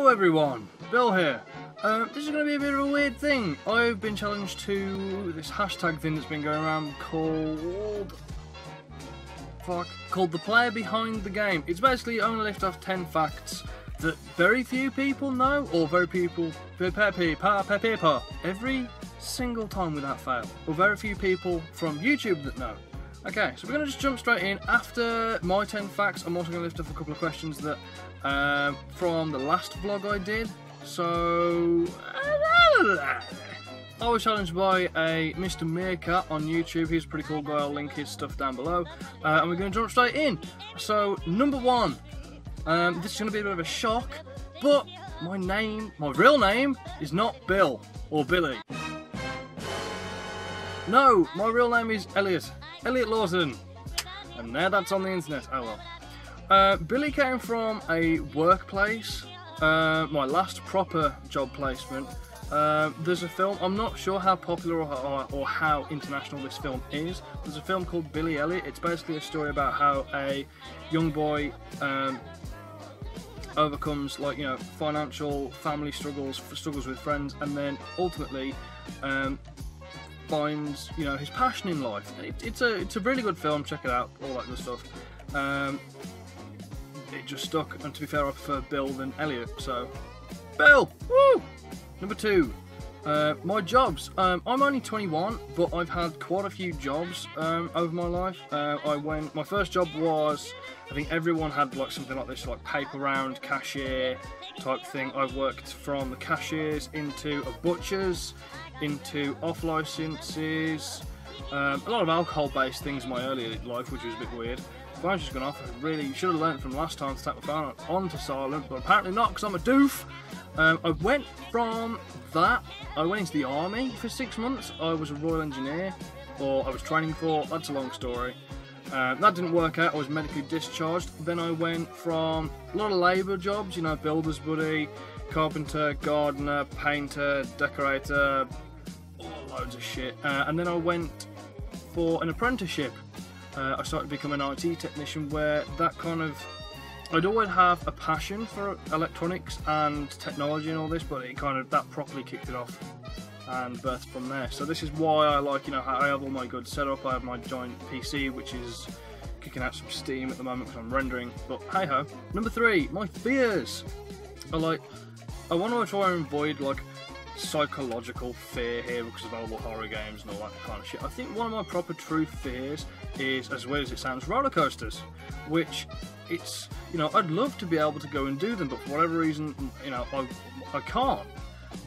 Hello everyone, Bill here. This is going to be a bit of a weird thing. I've been challenged to this hashtag thing that's been going around called the player behind the game. It's basically only lift off 10 facts that very few people know, or every single time without fail, or very few people from YouTube that know. Okay, so we're going to just jump straight in. After my 10 facts, I'm also going to lift off a couple of questions that from the last vlog I did. So I was challenged by a Mr. Meerkat on YouTube. He's a pretty cool guy. I'll link his stuff down below. And we're going to jump straight in. So number one, this is going to be a bit of a shock, but my real name is not Bill or Billy. No, my real name is Elliot Lawson, and now that's on the internet. Oh well. Billy came from a workplace, my last proper job placement. There's a film, I'm not sure how popular or how international this film is. There's a film called Billy Elliot. It's basically a story about how a young boy overcomes, like, you know, financial, family struggles with friends, and then ultimately finds, you know, his passion in life. It's a really good film. Check it out, all that good stuff. It just stuck, and to be fair, I prefer Bill than Elliot, so Bill! Woo! Number two, my jobs. I'm only 21, but I've had quite a few jobs over my life. My first job was, I think everyone had like something like this, like paper round, cashier type thing. I've worked from the cashiers into a butcher's, into off licenses, a lot of alcohol-based things in my earlier life, which was a bit weird. Phone's just gone off. I really should have learned from last time to take my phone onto silent, but apparently not, because I'm a doof. I went from that, I went into the army for 6 months. I was a Royal Engineer, or I was training for, that's a long story. That didn't work out, I was medically discharged. Then I went from a lot of labour jobs, you know, builder's buddy, carpenter, gardener, painter, decorator, loads of shit. And then I went for an apprenticeship. I started to become an IT technician, where that kind of, I'd always have a passion for electronics and technology and all this, but it kind of, that properly kicked it off and birthed from there. So this is why I like, you know, I have all my good setup. I have my giant PC, which is kicking out some steam at the moment because I'm rendering, but hey ho. Number three, my fears. I want to try and avoid like psychological fear here because of all horror games and all that kind of shit. I think one of my proper true fears is, as weird as it sounds, roller coasters, which it's, you know, I'd love to be able to go and do them, but for whatever reason, you know, I can't.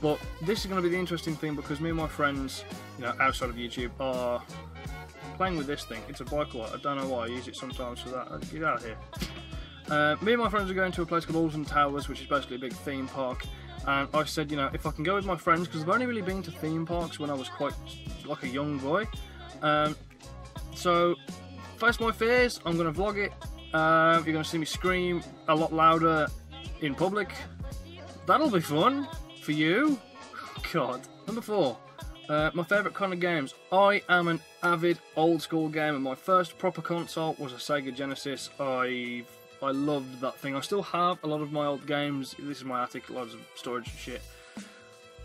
But this is going to be the interesting thing, because me and my friends, you know, outside of YouTube, are playing with this thing. It's a bike light. I don't know why I use it sometimes for that. Get out of here. Me and my friends are going to a place called Alton Towers, which is basically a big theme park. And I said, you know, if I can go with my friends, because I've only really been to theme parks when I was quite like a young boy. So, face my fears, I'm going to vlog it. You're going to see me scream a lot louder in public. That'll be fun for you. God. Number four, my favourite kind of games. I am an avid old school gamer. My first proper console was a Sega Genesis. I loved that thing. I still have a lot of my old games. This is my attic, loads of storage and shit.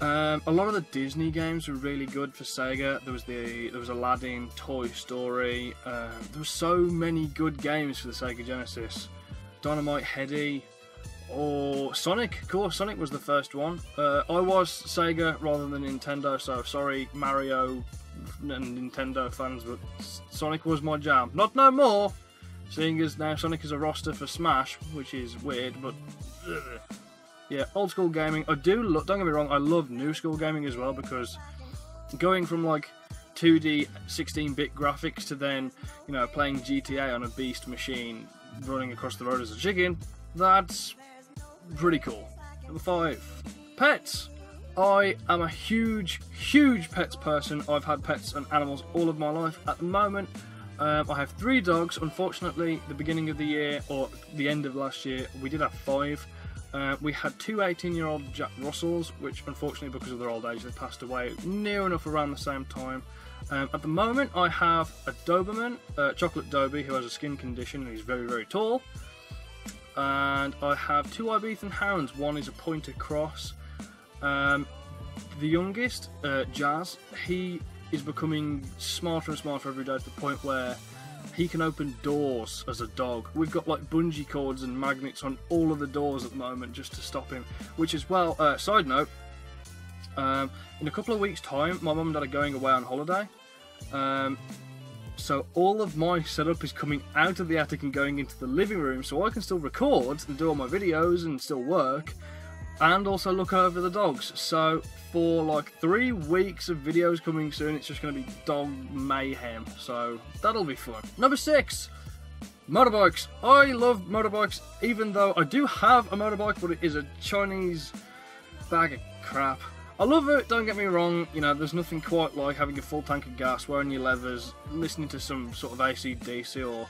A lot of the Disney games were really good for Sega. There was Aladdin, Toy Story. There were so many good games for the Sega Genesis. Dynamite Headdy, or Sonic. Of course, Sonic was the first one. I was Sega rather than Nintendo, so sorry Mario and Nintendo fans, but Sonic was my jam. Not no more. Seeing as now Sonic is a roster for Smash, which is weird, but yeah, old school gaming. I do look, don't get me wrong, I love new school gaming as well, because going from like 2D 16-bit graphics to then, you know, playing GTA on a beast machine running across the road as a chicken, that's pretty cool. Number five, pets. I am a huge pets person. I've had pets and animals all of my life. At the moment, I have 3 dogs. Unfortunately, the beginning of the year, or the end of last year, we did have 5. We had 2 18-year-old Jack Russells, which unfortunately, because of their old age, they passed away near enough around the same time. At the moment, I have a Doberman, Chocolate Dobie, who has a skin condition and he's very, very tall. and I have 2 Ibethan hounds. One is a pointer cross. The youngest, Jazz, he is becoming smarter and smarter every day to the point where he can open doors as a dog. We've got like bungee cords and magnets on all of the doors at the moment just to stop him, which is, well, side note, in a couple of weeks time my mum and dad are going away on holiday, so all of my setup is coming out of the attic and going into the living room so I can still record and do all my videos and still work and also look over the dogs. So for like 3 weeks of videos coming soon, it's just going to be dog mayhem, so that'll be fun. Number 6, motorbikes. I love motorbikes, even though I do have a motorbike, but it is a Chinese bag of crap. I love it, don't get me wrong, you know, there's nothing quite like having a full tank of gas, wearing your leathers, listening to some sort of AC/DC or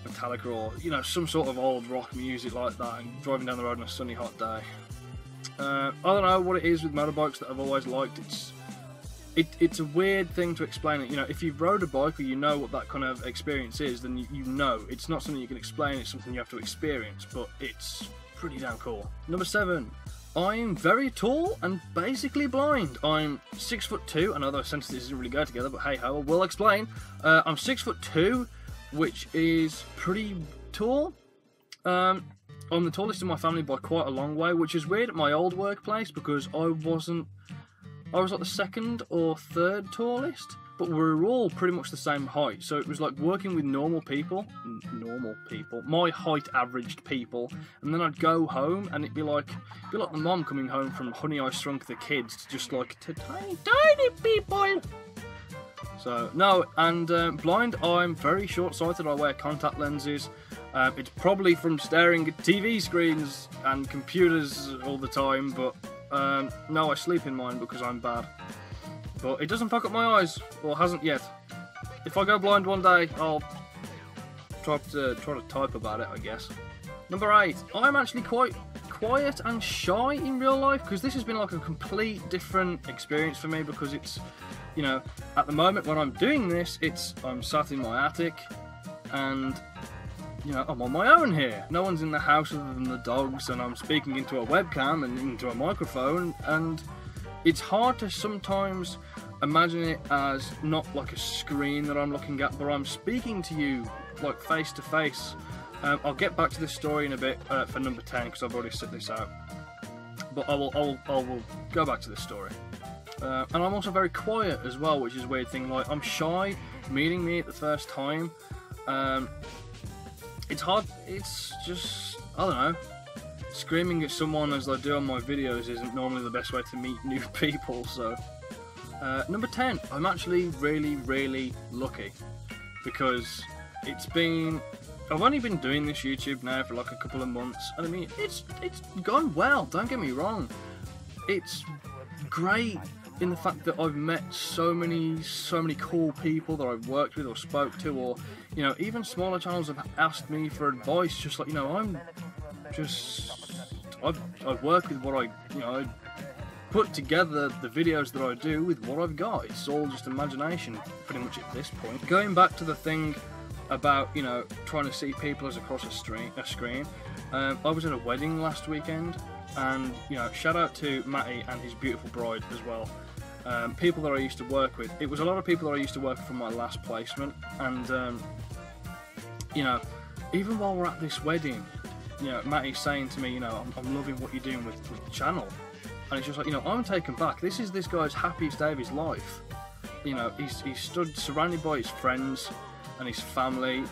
Metallica or, you know, some sort of old rock music like that and driving down the road on a sunny hot day. I don't know what it is with motorbikes that I've always liked. It's a weird thing to explain it. You know, if you've rode a bike or you know what that kind of experience is, then you know. It's not something you can explain, it's something you have to experience, but it's pretty damn cool. Number 7. I'm very tall and basically blind. I'm 6'2". I know those sentences didn't really go together, but hey ho, I will explain. I'm 6'2", which is pretty tall. I'm the tallest in my family by quite a long way, which is weird at my old workplace because I was like the 2nd or 3rd tallest, but we were all pretty much the same height. So it was like working with normal people, my height averaged people, and then I'd go home and it'd be like the mom coming home from Honey, I Shrunk the Kids, just like to tiny people. So no, and blind, I'm very short-sighted. I wear contact lenses. It's probably from staring at TV screens and computers all the time, but no, I sleep in mine because I'm bad. But it doesn't fuck up my eyes, or hasn't yet. If I go blind one day, I'll try to type about it, I guess. Number 8, I'm actually quite quiet and shy in real life, because this has been like a complete different experience for me, because it's, you know, at the moment when I'm doing this, I'm sat in my attic, and, you know, I'm on my own here. No one's in the house other than the dogs, and I'm speaking into a webcam and into a microphone, and it's hard to sometimes imagine it as not like a screen that I'm looking at, but I'm speaking to you like face to face. I'll get back to this story in a bit for number 10 because I've already set this out, but I will go back to this story. And I'm also very quiet as well, which is a weird thing. Like, I'm shy meeting me at the first time. It's hard. It's just, I don't know. Screaming at someone as I do on my videos isn't normally the best way to meet new people. So, number 10, I'm actually really lucky because I've only been doing this YouTube now for like a couple of months, and I mean, it's gone well, don't get me wrong. It's great in the fact that I've met so many cool people that I've worked with or spoke to, or, you know, even smaller channels have asked me for advice, just like, you know, I've worked with what I put together the videos that I do with what I've got. It's all just imagination pretty much at this point. Going back to the thing about, you know, trying to see people as across a screen. I was at a wedding last weekend, and, you know, shout out to Matty and his beautiful bride as well. People that I used to work with. It was a lot of people that I used to work with from my last placement, and you know, even while we're at this wedding, you know, Matty's saying to me, you know, I'm loving what you're doing with the channel, and it's just like, you know, I'm taken back. This is this guy's happiest day of his life. You know, he's stood surrounded by his friends and his family,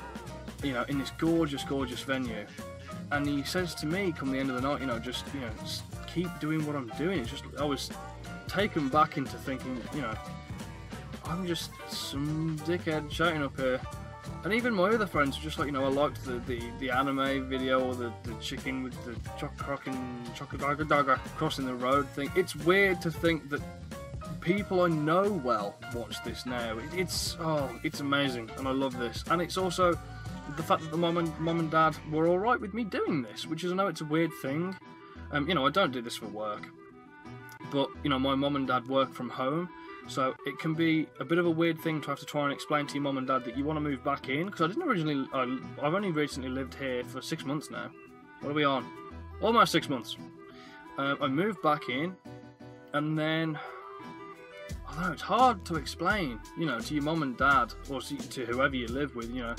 you know, in this gorgeous venue, and he says to me come the end of the night, you know, just keep doing what I'm doing. It's just, I was taken back into thinking, you know, I'm just some dickhead shouting up here. And even my other friends were just like, you know, I liked the anime video, or the chicken with the chocolate crossing the road thing. It's weird to think that people I know well watch this now. It's amazing, and I love this. And it's also the fact that the mum and dad were alright with me doing this, which is, I know it's a weird thing. You know, I don't do this for work, but, you know, my mum and dad work from home, so it can be a bit of a weird thing to have to try and explain to your mum and dad that you want to move back in, because I've only recently lived here for 6 months now, what are we on? Almost 6 months. I moved back in, and then, I know it's hard to explain, you know, to your mum and dad, or to whoever you live with, you know,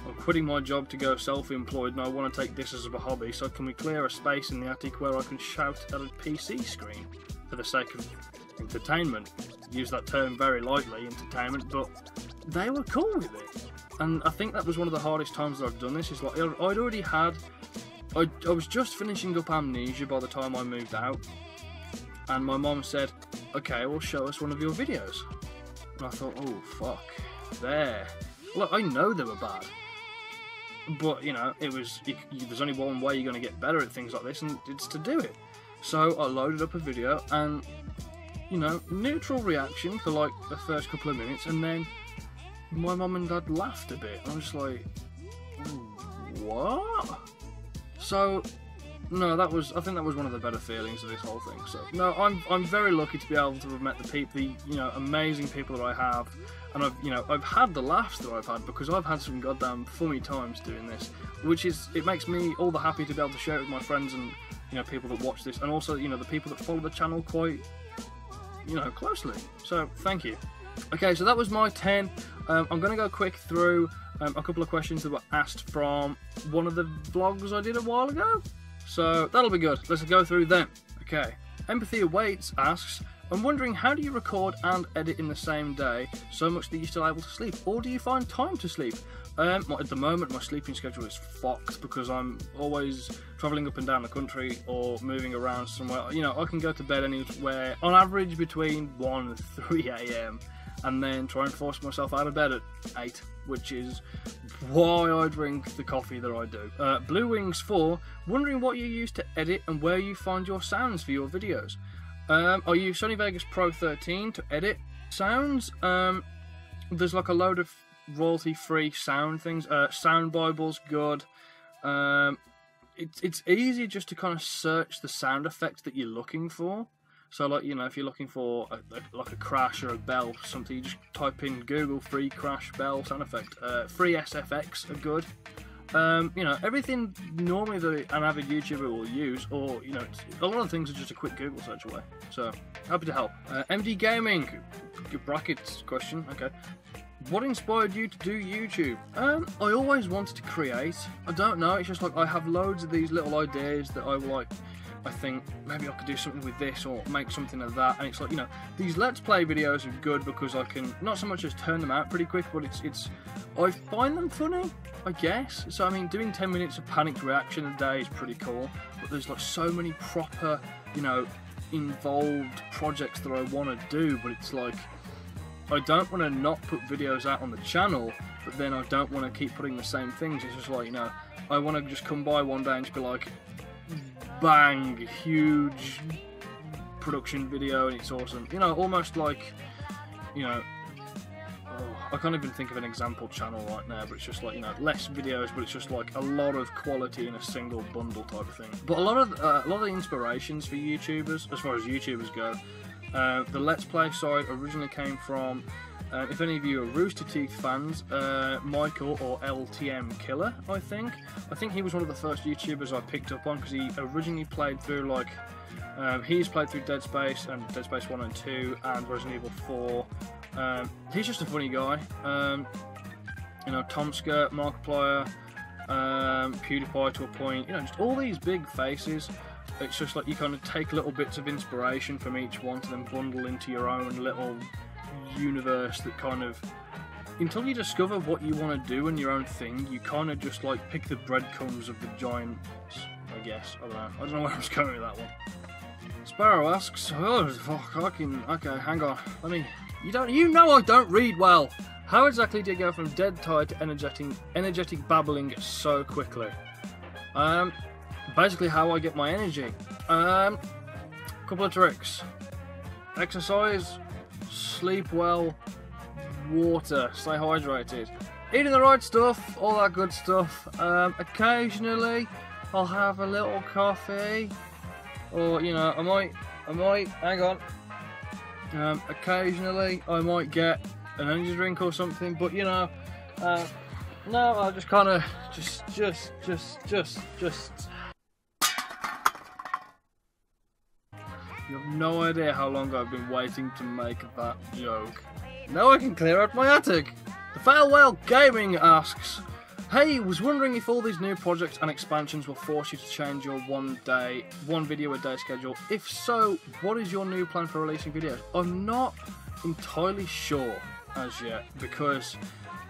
I'm quitting my job to go self-employed and I want to take this as a hobby, so can we clear a space in the attic where I can shout at a PC screen for the sake of entertainment? Use that term very lightly, entertainment, but they were cool with it. And I think that was one of the hardest times that I've done this, is like, I'd already had, I was just finishing up Amnesia by the time I moved out, and my mum said, okay, well, show us one of your videos. And I thought, oh, fuck, there. Look, I know they were bad, but, you know, there's only one way you're going to get better at things like this, and it's to do it. So I loaded up a video, and, you know, neutral reaction for like the first couple of minutes, and then my mum and dad laughed a bit. I was just like, what? So, no, I think that was one of the better feelings of this whole thing. So, no, I'm very lucky to be able to have met the you know, amazing people that I have, and I've had the laughs that I've had, because I've had some goddamn funny times doing this, which is, it makes me all the happier to be able to share it with my friends and, you know, people that watch this, and also, you know, the people that follow the channel quite, you know, closely. So, thank you. Okay, so that was my 10. I'm going to go quick through a couple of questions that were asked from one of the vlogs I did a while ago. So that'll be good. Let's go through them. Okay. Empathy Awaits asks, I'm wondering, how do you record and edit in the same day so much that you're still able to sleep? Or do you find time to sleep? At the moment, my sleeping schedule is fucked because I'm always travelling up and down the country or moving around somewhere. You know, I can go to bed anywhere, on average, between 1 and 3 AM. And then try and force myself out of bed at 8, which is why I drink the coffee that I do. Blue Wings 4, wondering what you use to edit and where you find your sounds for your videos. I use Sony Vegas Pro 13 to edit sounds. There's like a load of royalty-free sound things. Sound Bible's good. It's easy just to kind of search the sound effects that you're looking for. So, like, you know, if you're looking for like a crash or a bell, something, you just type in Google free crash bell sound effect. Free SFX are good. You know, everything normally that an avid YouTuber will use, or, you know, a lot of things are just a quick Google search away. So, happy to help. MD Gaming, brackets question, okay. What inspired you to do YouTube? I always wanted to create. I don't know, it's just like I have loads of these little ideas that I think maybe I could do something with this or make something of that, and it's like, you know, these Let's Play videos are good because I can not so much as turn them out pretty quick, but I find them funny, I guess. So I mean, doing 10 minutes of panicked reaction a day is pretty cool, but there's like so many proper, you know, involved projects that I want to do, but it's like, I don't want to not put videos out on the channel, but then I don't want to keep putting the same things. It's just like, you know, I want to just come by one day and just be like, bang, huge production video, and it's awesome. You know, almost like, you know, I can't even think of an example channel right now, but it's just like, you know, less videos, but it's just like a lot of quality in a single bundle type of thing. But a lot of the inspirations for YouTubers, as far as YouTubers go, the Let's Play side originally came from, if any of you are Rooster Teeth fans, Michael, or LTM Killer, I think he was one of the first YouTubers I picked up on, because he originally played through, like, he's played through Dead Space and Dead Space 1 and 2 and Resident Evil 4. He's just a funny guy. You know, Tomska, Markiplier, PewDiePie to a point, you know, just all these big faces. It's just like you kind of take little bits of inspiration from each one to then bundle into your own little universe that kind of, until you discover what you want to do in your own thing, you kind of just like pick the breadcrumbs of the giants, I guess. I don't know where I was going with that one. Sparrow asks, oh fuck, okay, hang on, you know I don't read well. How exactly do you go from dead tired to energetic babbling so quickly? Basically how I get my energy. Couple of tricks. Exercise, sleep well, water, stay hydrated, eating the right stuff, all that good stuff. Occasionally I'll have a little coffee, or, you know, I might hang on. Occasionally I might get an energy drink or something, but, you know, no, I just kind of just You have no idea how long I've been waiting to make that joke. Now I can clear out my attic. The Farewell Gaming asks, hey, was wondering if all these new projects and expansions will force you to change your one video a day schedule. If so, what is your new plan for releasing videos? I'm not entirely sure as yet, because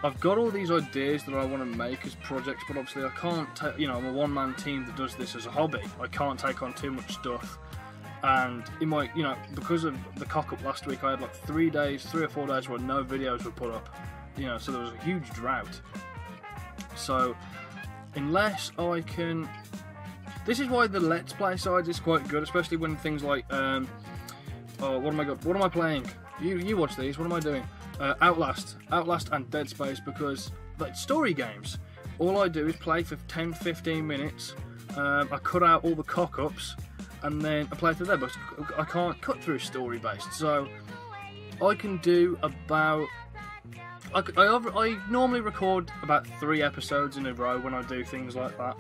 I've got all these ideas that I want to make as projects, but obviously I can't take, you know, I'm a one-man team that does this as a hobby. I can't take on too much stuff. And in my, you know, because of the cock-up last week, I had like 3 or 4 days where no videos were put up. You know, so there was a huge drought. So, unless I can... This is why the Let's Play side is quite good, especially when things like, oh, what am I playing? You watch these, what am I doing? Outlast and Dead Space, because, like, story games, all I do is play for 10-15 minutes, I cut out all the cock-ups, and then I play through there, but I can't cut through story-based, so I can do about... I normally record about 3 episodes in a row when I do things like that,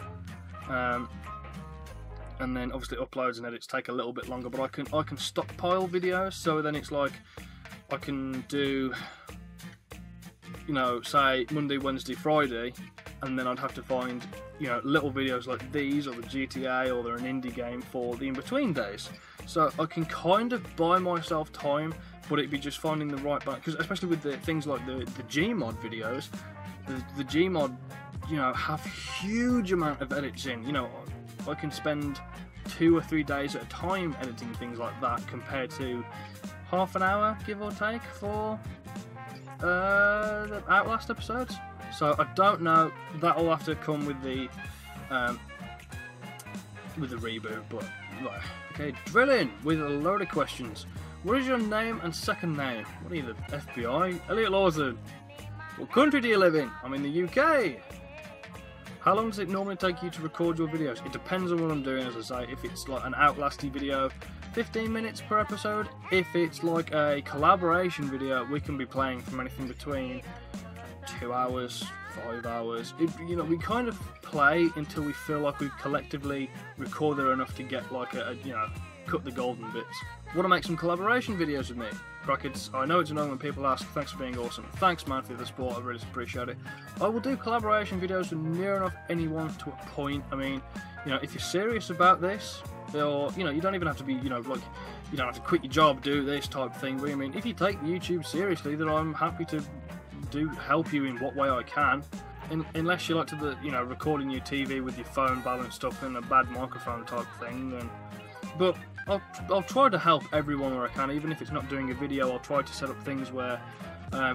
and then obviously uploads and edits take a little bit longer, but I can stockpile videos, so then it's like I can do, you know, say Monday, Wednesday, Friday, and then I'd have to find, you know, little videos like these or the GTA or an indie game for the in-between days. So I can kind of buy myself time, but it'd be just finding the right balance, because especially with the things like the Gmod videos, the Gmod, you know, have huge amount of edits in. You know, I can spend 2 or 3 days at a time editing things like that, compared to half an hour, give or take, for the Outlast episodes. So I don't know. That'll have to come with the reboot. But right, okay, drill in with a load of questions. What is your name and second name? What are you, the FBI? Elliot Lawson. What country do you live in? I'm in the UK. How long does it normally take you to record your videos? It depends on what I'm doing, as I say. If it's like an Outlasty video, 15 minutes per episode. If it's like a collaboration video, we can be playing from anything between 2 hours, 5 hours. You know, we kind of play until we feel like we've collectively recorded enough to get like you know, cut the golden bits. Want to make some collaboration videos with me? Brackets, I know it's annoying when people ask, thanks for being awesome. Thanks, man, for the support, I really appreciate it. I will do collaboration videos with near enough anyone to a point. I mean, you know, if you're serious about this, or, you know, you don't even have to be, you know, like, you don't have to quit your job, do this type of thing. But I mean, if you take YouTube seriously, then I'm happy to help you in what way I can. Unless you like to, you know, recording your TV with your phone balanced up in a bad microphone type thing, then... But I'll try to help everyone where I can, even if it's not doing a video. I'll try to set up things where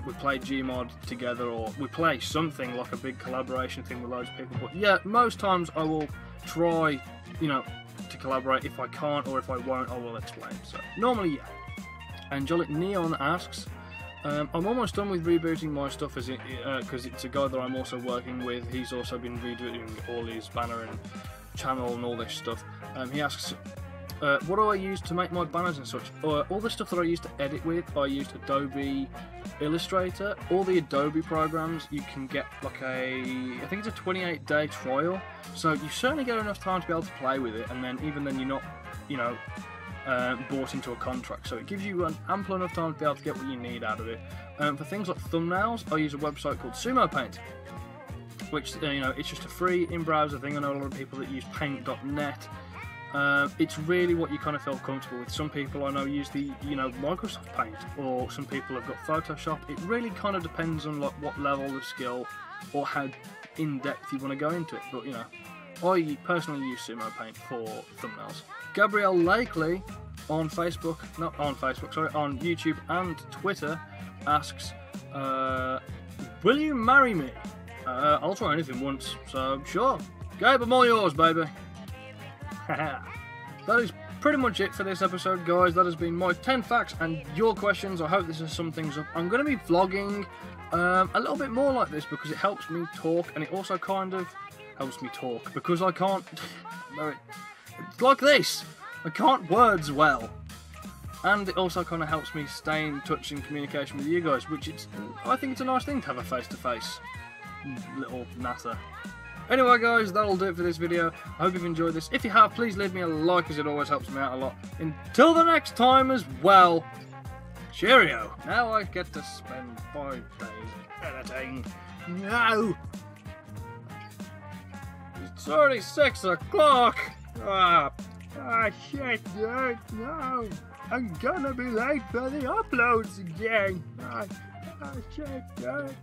we play Gmod together, or we play something like a big collaboration thing with loads of people. But yeah, most times I will try, you know, to collaborate. If I can't or if I won't, I will explain. So normally, yeah. Angelic Neon asks, I'm almost done with rebooting my stuff, because it's a guy that I'm also working with. He's also been redoing all his banner and channel and all this stuff. He asks, what do I use to make my banners and such? All the stuff that I used to edit with, I used Adobe Illustrator. All the Adobe programs, you can get like I think it's a 28-day trial. So you certainly get enough time to be able to play with it, and then even then you're not, you know, bought into a contract. So it gives you an ample enough time to be able to get what you need out of it. For things like thumbnails, I use a website called Sumo Paint, which, you know, it's just a free in-browser thing. I know a lot of people that use paint.net. It's really what you kind of feel comfortable with. Some people I know use the, you know, Microsoft Paint, or some people have got Photoshop. It really kind of depends on like what level of skill or how in-depth you want to go into it. But, you know, I personally use Sumo Paint for thumbnails. Gabrielle Lakely on Facebook, not on Facebook, sorry, on YouTube and Twitter asks, will you marry me? I'll try anything once, so sure. Gabe, I'm all yours, baby. That is pretty much it for this episode, guys. That has been my 10 facts and your questions. I hope this has summed things up. I'm going to be vlogging a little bit more like this, because it helps me talk, and it also kind of helps me talk because I can't... It's like this. I can't words well. And it also kind of helps me stay in touch and communication with you guys, which I think it's a nice thing to have a face-to-face little natter. Anyway guys, that'll do it for this video. I hope you've enjoyed this. If you have, please leave me a like, as it always helps me out a lot. Until the next time as well, cheerio. Now I get to spend 5 days editing. No! It's already 6 o'clock! Shit, dude, no! I'm gonna be late for the uploads again! Shit, dude.